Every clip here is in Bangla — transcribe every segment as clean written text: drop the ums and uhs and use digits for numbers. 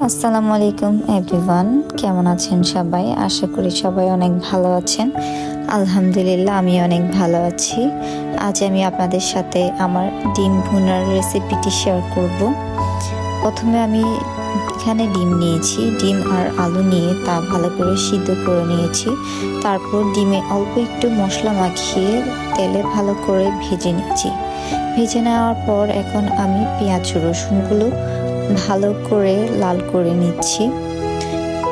আসসালামু আলাইকুম এভরিওয়ান, কেমন আছেন সবাই? আশা করি সবাই অনেক ভালো আছেন। আলহামদুলিল্লাহ, আমি অনেক ভালো আছি। আজ আমি আপনাদের সাথে আমার ডিম ভুনার রেসিপিটি শেয়ার করব। প্রথমে আমি এখানে ডিম নিয়েছি, ডিম আর আলু নিয়ে তা ভালো করে সিদ্ধ করে নিয়েছি। তারপর ডিমে অল্প একটু মশলা মাখিয়ে তেলে ভালো করে ভেজে নিয়েছি। ভেজে নেওয়ার পর এখন আমি পেঁয়াজ রসুনগুলো ভালো করে লাল করে নিচ্ছি।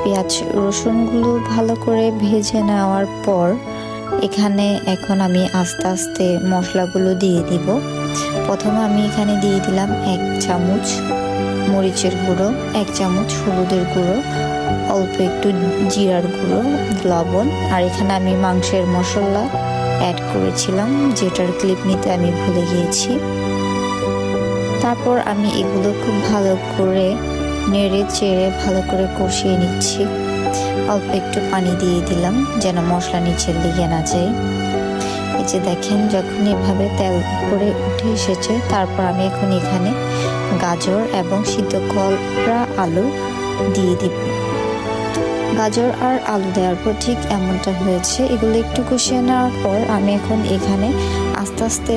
পেঁয়াজ রসুনগুলো ভালো করে ভেজে নেওয়ার পর এখন আমি আস্তে আস্তে মশলাগুলো দিয়ে দিব। প্রথমে আমি এখানে দিয়ে দিলাম 1 চামচ মরিচের গুঁড়ো, 1 চামচ হলুদের গুঁড়ো, অল্প একটু জিরার গুঁড়ো, লবণ, আর এখানে আমি মাংসের মশলা অ্যাড করেছিলাম, যেটার ক্লিপ নিতে আমি ভুলে গিয়েছি। তারপর আমি এগুলো খুব ভালো করে নেড়ে চেড়ে ভালো করে কষিয়ে নিচ্ছি। অল্প একটু পানি দিয়ে দিলাম যেন মশলা নিচের দিকে না যায়। এই যে দেখেন, যখন এভাবে তেল করে উঠে এসেছে, তারপর আমি এখন এখানে গাজর এবং সিদ্ধ করা আলু দিয়ে দিব। গাজর আর আলু দেওয়ার পর ঠিক এমনটা হয়েছে। এগুলো একটু কষিয়ে নেওয়ার পর আমি এখন এখানে আস্তে আস্তে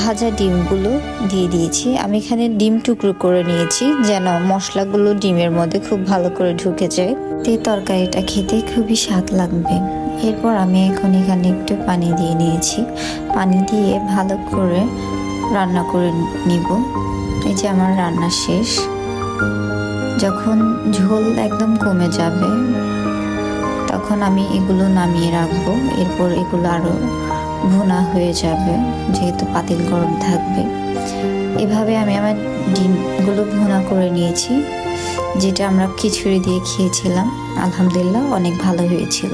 ভাজা ডিমগুলো দিয়ে দিয়েছি। আমি এখানে ডিম টুকরো করে নিয়েছি যেন মশলাগুলো ডিমের মধ্যে খুব ভালো করে ঢুকে যায়। এই তরকারিটা খেতে খুবই স্বাদ লাগবে। এরপর আমি এখন এখানে একটু পানি দিয়ে নিয়েছি। পানি দিয়ে ভালো করে রান্না করে নিব। এই যে আমার রান্না শেষ। যখন ঝোল একদম কমে যাবে তখন আমি এগুলো নামিয়ে রাখবো। এরপর এগুলো আরও ভুনা হয়ে যাবে, যেহেতু পাতিল গরম থাকবে। এভাবে আমি আমার ডিমগুলো ভুনা করে নিয়েছি, যেটা আমরা খিচুড়ি দিয়ে খেয়েছিলাম। আলহামদুলিল্লাহ, অনেক ভালো হয়েছিল।